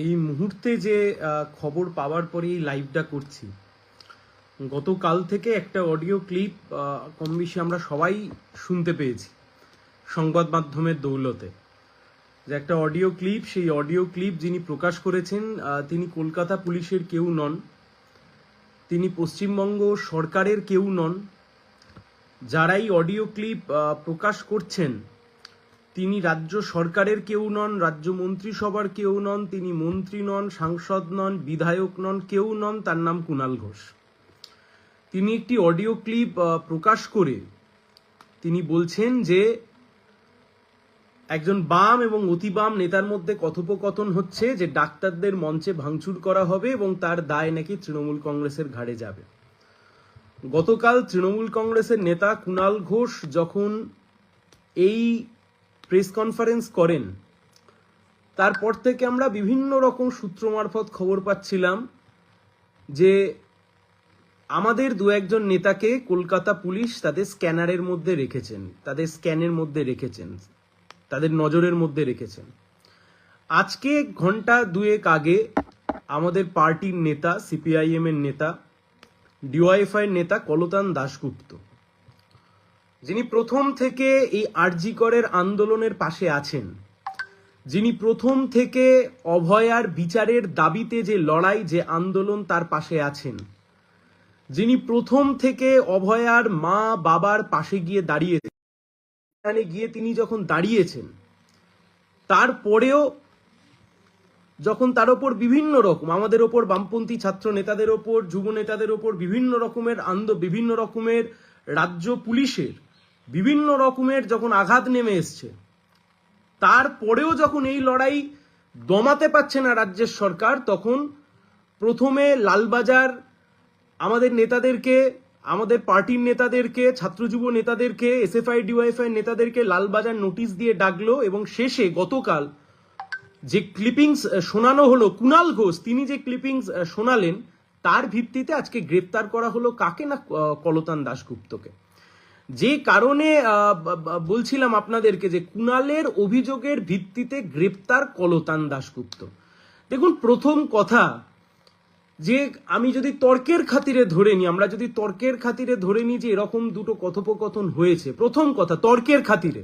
এই মুহূর্তে যে খবর পাওয়ার পরে এই লাইভটা করছি, গতকাল থেকে একটা অডিও ক্লিপ কম বেশি আমরা সবাই শুনতে পেয়েছি সংবাদ মাধ্যমের দৌলতে। যে একটা অডিও ক্লিপ, সেই অডিও ক্লিপ যিনি প্রকাশ করেছেন তিনি কলকাতা পুলিশের কেউ নন, তিনি পশ্চিমবঙ্গ সরকারের কেউ নন। যারাই অডিও ক্লিপ প্রকাশ করছেন তিনি রাজ্য সরকারের কেউ নন, রাজ্য মন্ত্রিসভার কেউ নন, তিনি মন্ত্রী নন, সাংসদ নন, বিধায়ক নন, কেউ নন। তার নাম কুণাল ঘোষ। তিনি একটি অডিও ক্লিপ প্রকাশ করে তিনি বলছেন যে একজন বাম এবং অতি বাম নেতার মধ্যে কথোপকথন হচ্ছে, যে ডাক্তারদের মঞ্চে ভাঙচুর করা হবে এবং তার দায় নাকি তৃণমূল কংগ্রেসের ঘাড়ে যাবে। গতকাল তৃণমূল কংগ্রেসের নেতা কুণাল ঘোষ যখন এই প্রেস কনফারেন্স করেন, তারপর থেকে আমরা বিভিন্ন রকম সূত্র মারফত খবর পাচ্ছিলাম যে আমাদের দু একজন নেতাকে কলকাতা পুলিশ তাদের স্ক্যানারের মধ্যে রেখেছেন, তাদের স্ক্যানের মধ্যে রেখেছেন, তাদের নজরের মধ্যে রেখেছেন। আজকে ঘন্টা দুয়েক আগে আমাদের পার্টির নেতা, সিপিআইএম এর নেতা, ডিওয়াইএফআই এর নেতা কলতান দাশগুপ্ত, যিনি প্রথম থেকে এই আরজি করের আন্দোলনের পাশে আছেন, যিনি প্রথম থেকে অভয়ার বিচারের দাবিতে যে লড়াই, যে আন্দোলন, তার পাশে আছেন, যিনি প্রথম থেকে অভয়ার মা বাবার পাশে গিয়ে দাঁড়িয়েছেন, এখানে গিয়ে তিনি যখন দাঁড়িয়েছেন, তারপরেও যখন তার ওপর বিভিন্ন রকম, আমাদের ওপর, বামপন্থী ছাত্র নেতাদের ওপর, যুব নেতাদের ওপর বিভিন্ন রকমের রাজ্য পুলিশের বিভিন্ন রকমের যখন আঘাত নেমে এসছে, তারপরেও যখন এই লড়াই দমাতে পারছে না রাজ্যের সরকার, তখন প্রথমে লালবাজার আমাদের নেতাদেরকে, আমাদের পার্টির নেতাদেরকে, ছাত্র যুব নেতাদেরকে, এসএফআই ডিওয়াইএফআই নেতাদেরকে লালবাজার নোটিশ দিয়ে ডাকলো এবং শেষে গতকাল যে ক্লিপিংস শোনানো হলো, কুণাল ঘোষ তিনি যে ক্লিপিংস শোনালেন, তার ভিত্তিতে আজকে গ্রেপ্তার করা হলো কাকে? না, কলতান দাশগুপ্তকে। যে কারণে বলছিলাম আপনাদেরকে যে কুণালের অভিযোগের ভিত্তিতে গ্রেপ্তার কলতান দাশগুপ্ত। দেখুন, প্রথম কথা যে আমি যদি তর্কের খাতিরে ধরে নিই, আমরা যদি তর্কের খাতিরে ধরে নিই যে এরকম দুটো কথোপকথন হয়েছে, প্রথম কথা তর্কের খাতিরে,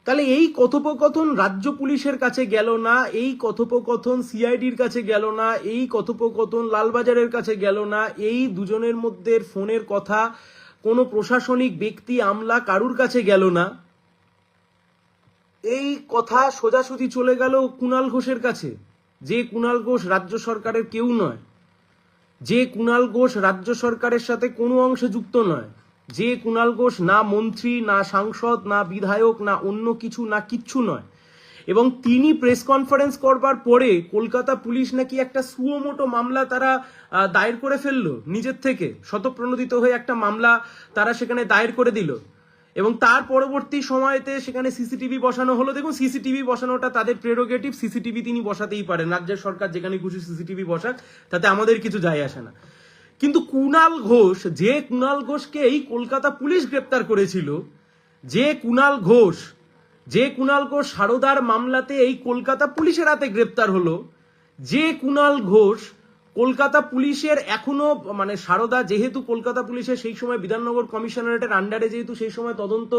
তাহলে এই কথোপকথন রাজ্য পুলিশের কাছে গেল না, এই কথোপকথন সিআইডির কাছে গেল না, এই কথোপকথন লালবাজারের কাছে গেল না, এই দুজনের মধ্যে ফোনের কথা কোনো প্রশাসনিক ব্যক্তি, আমলা কারুর কাছে গেল না। এই কথা সোজাসুজি চলে গেল কুণাল ঘোষের কাছে, যে কুণাল ঘোষ রাজ্য সরকারের কেউ নয়, যে কুণাল ঘোষ রাজ্য সরকারের সাথে কোনো অংশে যুক্ত নয়, যে কুণাল ঘোষ না মন্ত্রী, না সাংসদ, না বিধায়ক, না অন্য কিছু, না কিচ্ছু নয়। এবং তিনি প্রেস কনফারেন্স করবার পরে কলকাতা পুলিশ নাকি একটা সুমোটো মামলা তারা দায়ের করে ফেললো, নিজের থেকে স্বতঃপ্রণোদিত হয়ে একটা মামলা তারা সেখানে দায়ের করে দিল এবং তার পরবর্তী সময়তে সেখানে সিসিটিভি বসানো হলো। দেখুন, সিসিটিভি বসানোটা তাদের প্রেরোগেটিভ, সিসিটিভি তিনি বসাতেই পারেন, রাজ্যের সরকার যেখানে খুশি সিসিটিভি বসাক, তাতে আমাদের কিছু যায় আসে না। কিন্তু কুণাল ঘোষ, যে কুণাল ঘোষকে এই কলকাতা পুলিশ গ্রেপ্তার করেছিল, যে কুণাল ঘোষ সারদার মামলাতে এই কলকাতা পুলিশের হাতে গ্রেপ্তার হলো, যে কুণাল ঘোষ কলকাতা পুলিশের এখনো, মানে সারদা যেহেতু কলকাতা পুলিশের সেই সময় বিধাননগর কমিশনারেটের আন্ডারে যেহেতু সেই সময় তদন্ত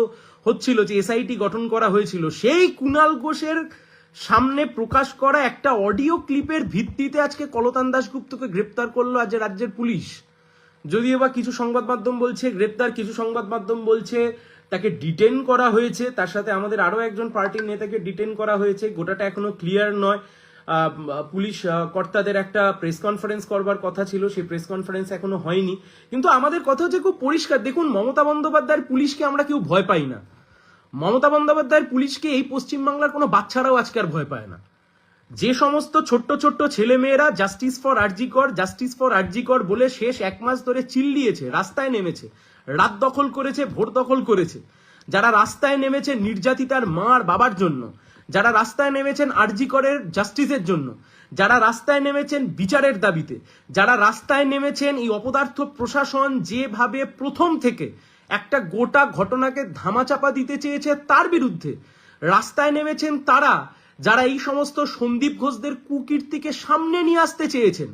হচ্ছিল, যে এসআইটি গঠন করা হয়েছিল, সেই কুণাল ঘোষের সামনে প্রকাশ করা একটা অডিও ক্লিপের ভিত্তিতে আজকে কলতান দাশগুপ্তকে গ্রেপ্তার করলো আজ রাজ্যের পুলিশ। যদিও বা কিছু সংবাদ মাধ্যম বলছে গ্রেপ্তার, কিছু সংবাদ মাধ্যম বলছে তাকে ডিটেন করা হয়েছে, তার সাথে আমাদের আরো একজন পার্টির নেতাকে ডিটেন করা হয়েছে। গোটাটা এখনো ক্লিয়ার নয়। পুলিশ কর্তাদের একটা প্রেস কনফারেন্স করবার কথা ছিল, সেই প্রেস কনফারেন্স এখনো হয়নি। কিন্তু আমাদের কথা হচ্ছে খুব পরিষ্কার, দেখুন, মমতা বন্দ্যোপাধ্যায়ের পুলিশকে আমরা কেউ ভয় পাই না। মমতা বন্দ্যোপাধ্যায়ের পুলিশকে এই পশ্চিমবাংলার কোনো বাচ্চারাও আজকে আর ভয় পায় না। যে সমস্ত ছোট্ট ছোট্ট ছেলে মেয়েরা জাস্টিস ফর আরজি কর বলে শেষ এক মাস ধরে চিল্লিয়েছে, রাস্তায় নেমেছে, রাত দখল করেছে, ভোট দখল করেছে, যারা রাস্তায় নেমেছে নির্যাতিতার মার বাবার জন্য, যারা রাস্তায় নেমেছেন আরজি করের জাস্টিসের জন্য, যারা রাস্তায় নেমেছেন বিচারের দাবিতে, যারা রাস্তায় নেমেছেন এই অপদার্থ প্রশাসন যেভাবে প্রথম থেকে একটা গোটা ঘটনাকে ধামাচাপা দিতে চেয়েছে তার বিরুদ্ধে রাস্তায় নেমেছেন, তারা যারা এই সমস্ত সন্দীপ ঘোষদের কুকীর্তিকে সামনে নিয়ে আসতে চেয়েছেন,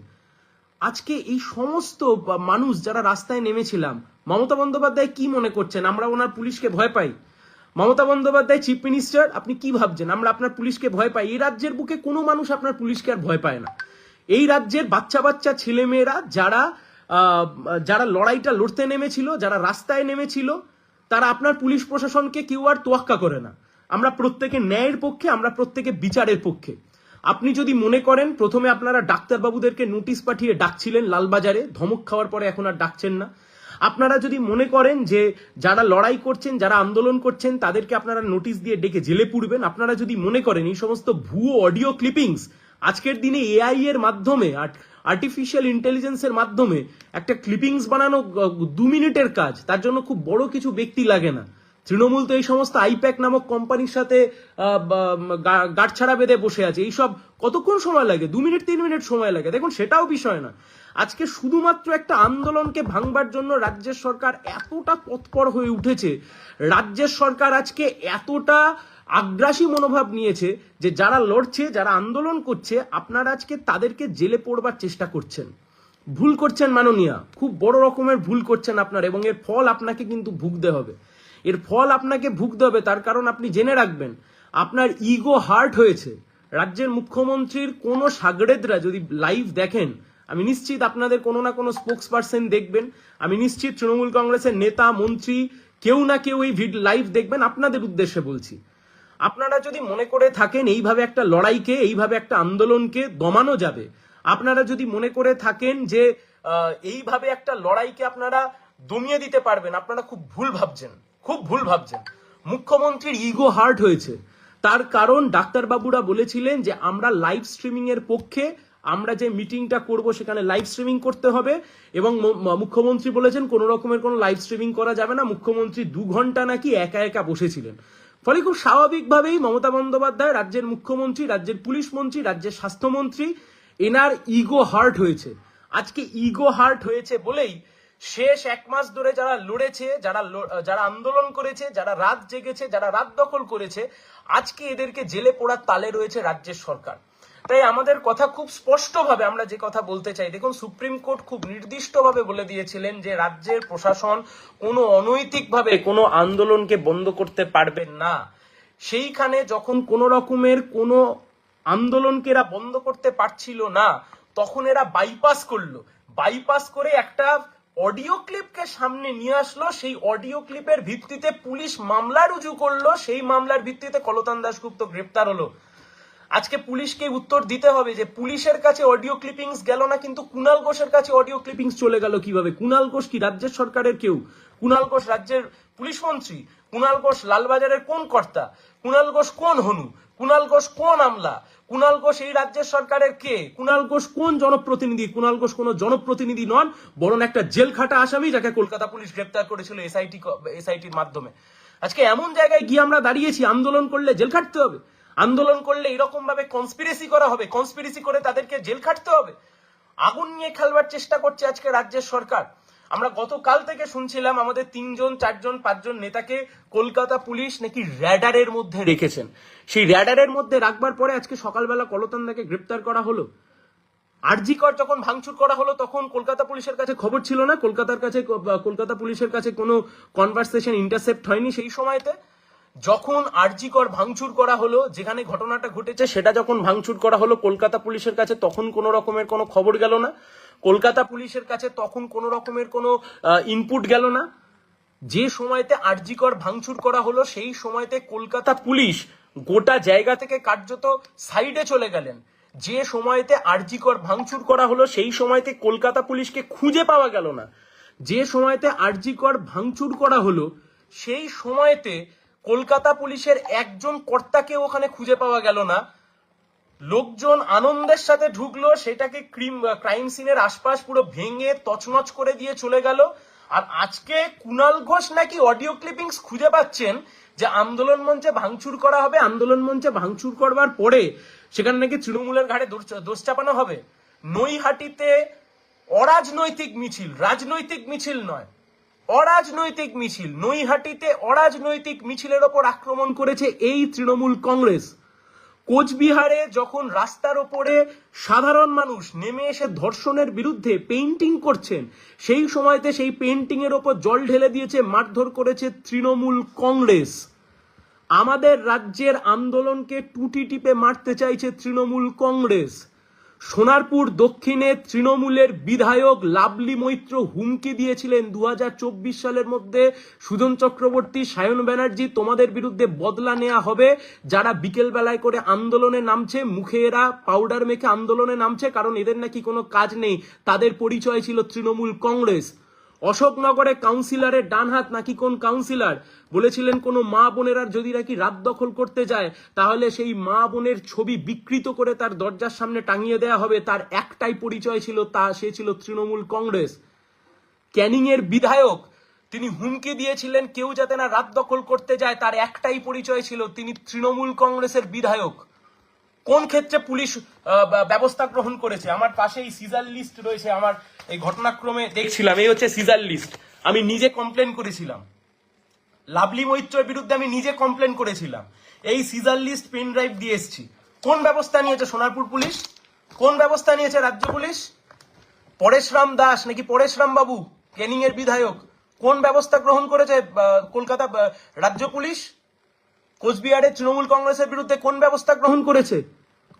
আজকে এই সমস্ত মানুষ যারা রাস্তায় নেমেছিলাম, মমতা বন্দ্যোপাধ্যায় কি মনে করছেন আমরা ওনার পুলিশকে ভয় পাই? মমতা বন্দ্যোপাধ্যায় চিফ মিনিস্টার, আপনি কি ভাবছেন আমরা আপনার পুলিশকে ভয় পাই? এই রাজ্যের বুকে কোনো মানুষ আপনার পুলিশকে আর ভয় পায় না। এই রাজ্যের বাচ্চা বাচ্চা ছেলেমেয়েরা যারা লড়াইটা লড়তে নেমেছিল, যারা রাস্তায় নেমেছিল, তারা আপনার পুলিশ প্রশাসনকে কেউ আর তোয়াক্কা করে না। আমরা প্রত্যেকে ন্যায়ের পক্ষে, আমরা প্রত্যেকে বিচারের পক্ষে। আপনি যদি মনে করেন প্রথমে আপনারা ডাক্তারবাবুদেরকে নোটিশ পাঠিয়ে ডাকছিলেন লালবাজারে, ধমক খাওয়ার পরে এখন আর ডাকছেন না। আপনারা যদি মনে করেন যে যারা লড়াই করছেন, যারা আন্দোলন করছেন তাদেরকে আপনারা নোটিশ দিয়ে ডেকে জেলে পুরবেন, আপনারা যদি মনে করেন এই সমস্ত ভুয়ো অডিও ক্লিপিংস আজকের দিনে এআই এর মাধ্যমে, আর্টিফিশিয়াল ইন্টেলিজেন্সের মাধ্যমে একটা ক্লিপিংস বানানো 2 মিনিটের কাজ, তার জন্য খুব বড় কিছু ব্যক্তি লাগে না। তৃণমূল তো এই সমস্ত আইপ্যাক নামক কোম্পানির সাথে গাঁটছাড়া বেঁধে বসে আছে। এইসব কতক্ষণ সময় লাগে? 2 মিনিট 3 মিনিট সময় লাগে। দেখুন, সেটাও বিষয় না। আজকে শুধুমাত্র একটা আন্দোলনকে ভাঙবার জন্য রাজ্যের সরকার এতটা তৎপর হয়ে উঠেছে, রাজ্যের সরকার আজকে এতটা আগ্রাসী মনোভাব নিয়েছে যে যারা লড়ছে, যারা আন্দোলন করছে, আপনারা আজকে তাদেরকে জেলে পড়বার চেষ্টা করছেন। ভুল করছেন মাননীয়া, খুব বড় রকমের ভুল করছেন আপনার, এবং এর ফল আপনাকে কিন্তু ভুগতে হবে। এর ফল আপনাকে ভুগতে হবে, তার কারণ আপনি জেনে রাখবেন আপনার ইগো হার্ট হয়েছে। রাজ্যের মুখ্যমন্ত্রীর কোনো সাগরেদরা যদি লাইভ দেখেন, আমি নিশ্চিত আপনাদের কোনো না কোনো স্পোক্স পার্সন দেখবেন, আমি নিশ্চিত তৃণমূল কংগ্রেসের নেতা মন্ত্রী কেউ না কেউ এই লাইভ দেখবেন। আপনাদের উদ্দেশ্যে বলছি, আপনারা যদি মনে করে থাকেন এইভাবে একটা লড়াইকে, এইভাবে একটা আন্দোলনকে দমানো যাবে, আপনারা যদি মনে করে থাকেন যে এইভাবে একটা লড়াইকে আপনারা দমিয়ে দিতে পারবেন, আপনারা খুব ভুল ভাবছেন, খুব ভুল ভাবছেন। মুখ্যমন্ত্রীর ইগো হার্ট হয়েছে, তার কারণ ডাক্তারবাবুরা বলেছিলেন যে আমরা লাইভ স্ট্রিমিং এর পক্ষে, আমরা যে মিটিংটা করব সেখানে লাইভ স্ট্রিমিং করতে হবে, এবং মুখ্যমন্ত্রী বলেছেন কোনো রকমের কোনো লাইভ স্ট্রিমিং করা যাবে না। মুখ্যমন্ত্রী 2 ঘন্টা নাকি একা একা বসেছিলেন। ফলে খুব স্বাভাবিকভাবেই মমতা বন্দ্যোপাধ্যায়, রাজ্যের মুখ্যমন্ত্রী, রাজ্যের পুলিশ মন্ত্রী, রাজ্যের স্বাস্থ্যমন্ত্রী, এনার ইগো হার্ট হয়েছে। আজকে ইগো হার্ট হয়েছে বলেই শেষ 1 মাস ধরে যারা লড়েছে, যারা আন্দোলন করেছে, যারা রাত জেগেছে, যারা রাত দখল করেছে, আজকে এদেরকে জেলে পোড়ার তালে রয়েছে রাজ্যের সরকার। তাই আমাদের কথা খুব স্পষ্টভাবে আমরা যে কথা বলতে চাই, দেখুন সুপ্রিম কোর্ট খুব নির্দিষ্টভাবে বলে দিয়েছিলেন যে রাজ্যের প্রশাসন কোনো অনৈতিকভাবে কোনো আন্দোলনকে বন্ধ করতে পারবেন না। সেইখানে যখন কোনো রকমের কোনো আন্দোলনকে এরা বন্ধ করতে পারছিল না, তখন এরা বাইপাস করে একটা অডিও ক্লিপকে সামনে নিয়ে আসলো। সেই অডিও ক্লিপের ভিত্তিতে পুলিশ মামলা রুজু করলো, সেই মামলার ভিত্তিতে কলতান দাশগুপ্ত গ্রেপ্তার হলো। আজকে পুলিশকে উত্তর দিতে হবে যে পুলিশের কাছে অডিও ক্লিপিংস গেল না, কিন্তু কুণাল ঘোষের কাছে অডিও ক্লিপিংস চলে গেল কিভাবে? কুণাল ঘোষ কি রাজ্যের সরকারের কেউ? কুণাল ঘোষ রাজ্যের পুলিশ মন্ত্রী? কুণাল ঘোষ লালবাজারের কোন কর্তা? কুণাল ঘোষ কোন হনু? কুণাল ঘোষ কোন আমলা? কুণাল ঘোষ এই রাজ্যের সরকারের কে? কুণাল ঘোষ কোন জনপ্রতিনিধি? কুণাল ঘোষ কোন জনপ্রতিনিধি নন, বরং একটা জেল খাটা আসামি, যাকে কলকাতা পুলিশ গ্রেপ্তার করেছিল এসআইটির মাধ্যমে। আজকে এমন জায়গায় গিয়ে আমরা দাঁড়িয়েছি, আন্দোলন করলে জেল খাটতে হবে, আন্দোলন করলে এরকম ভাবে কনস্পিরেসি করা হবে, কনস্পিরেসি করে তাদেরকে জেল খাটতে হবে। আগুন নিয়ে খেলবার চেষ্টা করছে আজকে রাজ্যের সরকার। আমরা গতকাল থেকে শুনছিলাম আমাদের 3 জন 4 জন 5 জন নেতাকে কলকাতা পুলিশ নাকি র্যাডারের মধ্যে রেখেছেন। সেই র্যাডারের মধ্যে রাখবার পরে আজকে সকালবেলা কলতানদাকে গ্রেপ্তার করা হলো। আরজিকর যখন ভাঙচুর করা হলো তখন কলকাতা পুলিশের কাছে খবর ছিল না, কলকাতা পুলিশের কাছে কোনো কনভারসেশন ইন্টারসেপ্ট হয়নি। সেই সময়তে যখন আরজিকর ভাঙচুর করা হলো, যেখানে ঘটনাটা ঘটেছে সেটা যখন ভাঙচুর করা হলো কলকাতা পুলিশের কাছে, তখন কোনো রকমের কোনো খবর গেল না, কলকাতা পুলিশের কাছে তখন কোনো রকমের কোনো ইনপুট গেল না। যে সময়তে আরজিকর ভাঙচুর করা হলো সেই সময়তে কলকাতা পুলিশ গোটা জায়গা থেকে কার্যত সাইডে চলে গেলেন। যে সময়তে আরজিকর ভাঙচুর করা হলো সেই সময়তে কলকাতা পুলিশকে খুঁজে পাওয়া গেল না। যে সময়তে আরজিকর ভাঙচুর করা হলো সেই সময়তে কলকাতা পুলিশের একজন কর্তাকে ওখানে খুঁজে পাওয়া গেল না। লোকজন আনন্দের সাথে ঢুকলো, সেটাকে ক্রাইম সিনের আশপাশ পুরো ভেঙে তছনছ করে দিয়ে চলে গেল। আর আজকে কুণাল ঘোষ নাকি অডিও ক্লিপিংস খুঁজে পাচ্ছেন যে আন্দোলন মঞ্চে ভাঙচুর করা হবে, আন্দোলন মঞ্চে ভাঙচুর করবার পরে সেখানে নাকি তৃণমূলের ঘাড়ে দোষ চাপানো হবে। নৈহাটিতে অরাজনৈতিক মিছিল, রাজনৈতিক মিছিল নয়, অরাজনৈতিক মিছিল, নৈহাটিতে অরাজনৈতিক মিছিলের ওপর আক্রমণ করেছে এই তৃণমূল কংগ্রেস। কোচবিহারে যখন রাস্তার ওপরে সাধারণ মানুষ নেমে এসে ধর্ষণের বিরুদ্ধে পেইন্টিং করছেন, সেই সময়তে সেই পেইন্টিং এর ওপর জল ঢেলে দিয়েছে, মারধর করেছে তৃণমূল কংগ্রেস। আমাদের রাজ্যের আন্দোলনকে টুটি টিপে মারতে চাইছে তৃণমূল কংগ্রেস। সোনারপুর দক্ষিণে তৃণমূলের বিধায়ক লাভলি মৈত্র হুমকি দিয়েছিলেন 2024 সালের মধ্যে, সুজন চক্রবর্তী, সায়ন ব্যানার্জি, তোমাদের বিরুদ্ধে বদলা নেওয়া হবে। যারা বিকেল বেলায় করে আন্দোলনে নামছে, মুখে এরা পাউডার মেখে আন্দোলনে নামছে, কারণ এদের নাকি কোনো কাজ নেই, তাদের পরিচয় ছিল তৃণমূল কংগ্রেস। অশোকনগরে কাউন্সিলরের ডান হাত নাকি কোন কাউন্সিলর বলেছিলেন কোন মা বোনেরা যদি নাকি রাত দখল করতে যায় তাহলে সেই মা বোনের ছবি বিকৃত করে তার দরজার সামনে টাঙিয়ে দেওয়া হবে। তার একটাই পরিচয় ছিল, সে ছিল তৃণমূল কংগ্রেস। ক্যানিং এর বিধায়ক, তিনি হুমকি দিয়েছিলেন কেউ যাতে না রাত দখল করতে যায়, তার একটাই পরিচয় ছিল, তিনি তৃণমূল কংগ্রেসের বিধায়ক। কোন ক্ষেত্রে পুলিশ ব্যবস্থা গ্রহণ করেছে? আমার পাশেই সিজার লিস্ট রয়েছে, আমার এই ঘটনাক্রমে দেখছিলাম, এই হচ্ছে সিজার লিস্ট। আমি নিজে কমপ্লেন করেছিলাম, লাভলি মৈত্রের বিরুদ্ধে আমি নিজে কমপ্লেন করেছিলাম। এই সিজার লিস্ট পেন ড্রাইভ দিয়ে এসেছি। কোন ব্যবস্থা নিয়েছে সোনারপুর পুলিশ? কোন ব্যবস্থা নিয়েছে রাজ্য পুলিশ? পরেশরাম দাস নাকি পরেশরাম বাবু, ক্যানিং এর বিধায়ক, কোন ব্যবস্থা গ্রহণ করেছে কলকাতা রাজ্য পুলিশ? কোচবিহারে তৃণমূল কংগ্রেসের বিরুদ্ধে কোন ব্যবস্থা গ্রহণ করেছে?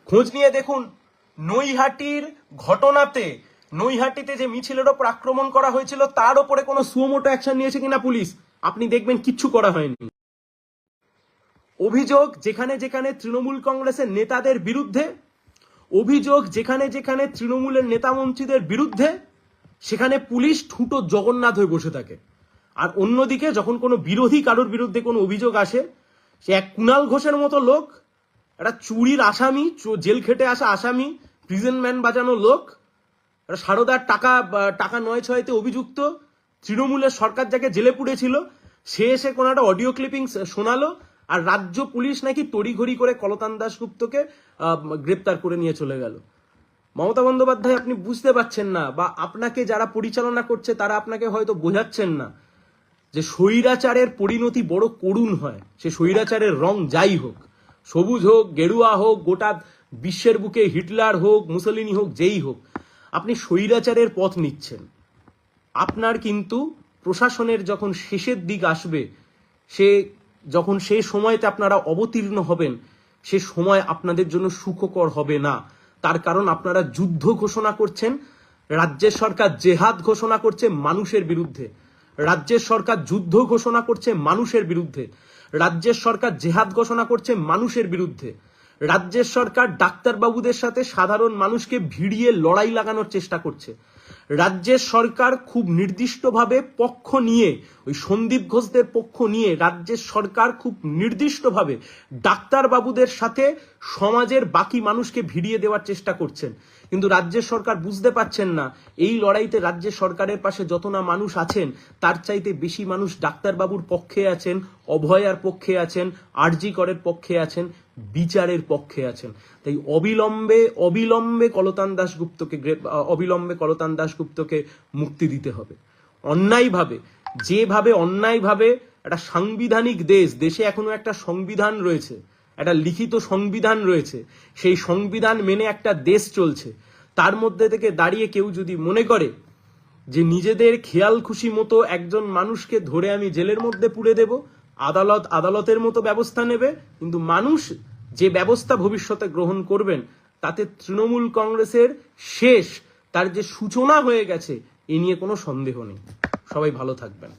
খোঁজ নিয়ে দেখুন। নৈহাটির ঘটনাতে, নৈহাটিতে যে মিছিলের ওপর আক্রমণ করা হয়েছিল তার উপরে কোনো সুমোটো অ্যাকশন নিয়েছে কিনা পুলিশ, আপনি দেখবেন কিচ্ছু করা হয়নি। অভিযোগ যেখানে যেখানে তৃণমূল কংগ্রেসের নেতাদের বিরুদ্ধে, অভিযোগ যেখানে যেখানে তৃণমূলের নেতা মন্ত্রীদের বিরুদ্ধে, সেখানে পুলিশ ঠুটো জগন্নাথ হয়ে বসে থাকে। আর অন্যদিকে যখন কোনো বিরোধী কারোর বিরুদ্ধে কোনো অভিযোগ আসে, সে এক কুণাল ঘোষের মতো লোক, একটা চুরির আসামি, জেল খেটে আসা আসামি, প্রিজন ম্যান বাজানো লোক, একটা সারদার টাকা 9-6তে অভিযুক্ত, তৃণমূলের সরকার যাকে জেলে পুড়েছিল, সে এসে কোনো একটা অডিও ক্লিপিং শোনালো, আর রাজ্য পুলিশ নাকি তড়িঘড়ি করে কলতান দাশগুপ্তকে গ্রেপ্তার করে নিয়ে চলে গেল। মমতা বন্দ্যোপাধ্যায়, আপনি বুঝতে পারছেন না, বা আপনাকে যারা পরিচালনা করছে তারা আপনাকে হয়তো বোঝাচ্ছেন না যে স্বৈরাচারের পরিণতি বড় করুণ হয়। সে স্বৈরাচারের রং যাই হোক, সবুজ হোক, গেরুয়া হোক, গোটা বিশ্বের বুকে হিটলার হোক, মুসলিনি হোক, যেই হোক, আপনি স্বৈরাচারের পথ নিচ্ছেন। আপনার কিন্তু প্রশাসনের যখন শেষের দিক আসবে, যখন সেই সময়তে আপনারা অবতীর্ণ হবেন, সে সময় আপনাদের জন্য সুখকর হবে না। তার কারণ আপনারা যুদ্ধ ঘোষণা করছেন, রাজ্যের সরকার জেহাদ ঘোষণা করছে মানুষের বিরুদ্ধে, রাজ্যের সরকার যুদ্ধ ঘোষণা করছে মানুষের বিরুদ্ধে, রাজ্যের সরকার জেহাদ ঘোষণা করছে মানুষের বিরুদ্ধে, রাজ্যের সরকার ডাক্তারবাবুদের সাথে সাধারণ মানুষকে ভিড়িয়ে লড়াই লাগানোর চেষ্টা করছে। রাজ্যের সরকার খুব নির্দিষ্টভাবে পক্ষ নিয়ে, ওই সন্দীপ ঘোষদের পক্ষ নিয়ে রাজ্যের সরকার খুব নির্দিষ্টভাবে ডাক্তারবাবুদের সাথে সমাজের বাকি মানুষকে ভিড়িয়ে দেওয়ার চেষ্টা করছেন। কিন্তু রাজ্যের সরকার বুঝতে পারছেন না, এই লড়াইতে রাজ্যের সরকারের পাশে যত না মানুষ আছেন, তার চাইতে বেশি মানুষ ডাক্তারবাবুর পক্ষে আছেন, অভয়ার পক্ষে আছেন, আরজি করের পক্ষে আছেন, বিচারের পক্ষে আছেন। তাই অবিলম্বে কলতান দাশগুপ্তকে মুক্তি দিতে হবে। অন্যায়ভাবে একটা সাংবিধানিক দেশে এখনো একটা সংবিধান রয়েছে, একটা লিখিত সংবিধান রয়েছে, সেই সংবিধান মেনে একটা দেশ চলছে। তার মধ্যে থেকে দাঁড়িয়ে কেউ যদি মনে করে যে নিজেদের খেয়াল খুশি মতো একজন মানুষকে ধরে আমি জেলের মধ্যে পুরে দেব, আদালতের মতো ব্যবস্থা নেবে, কিন্তু মানুষ যে ব্যবস্থা ভবিষ্যতে গ্রহণ করবেন তাতে তৃণমূল কংগ্রেসের শেষ, তার যে সূচনা হয়ে গেছে, এ নিয়ে কোনো সন্দেহ নেই। সবাই ভালো থাকবেন।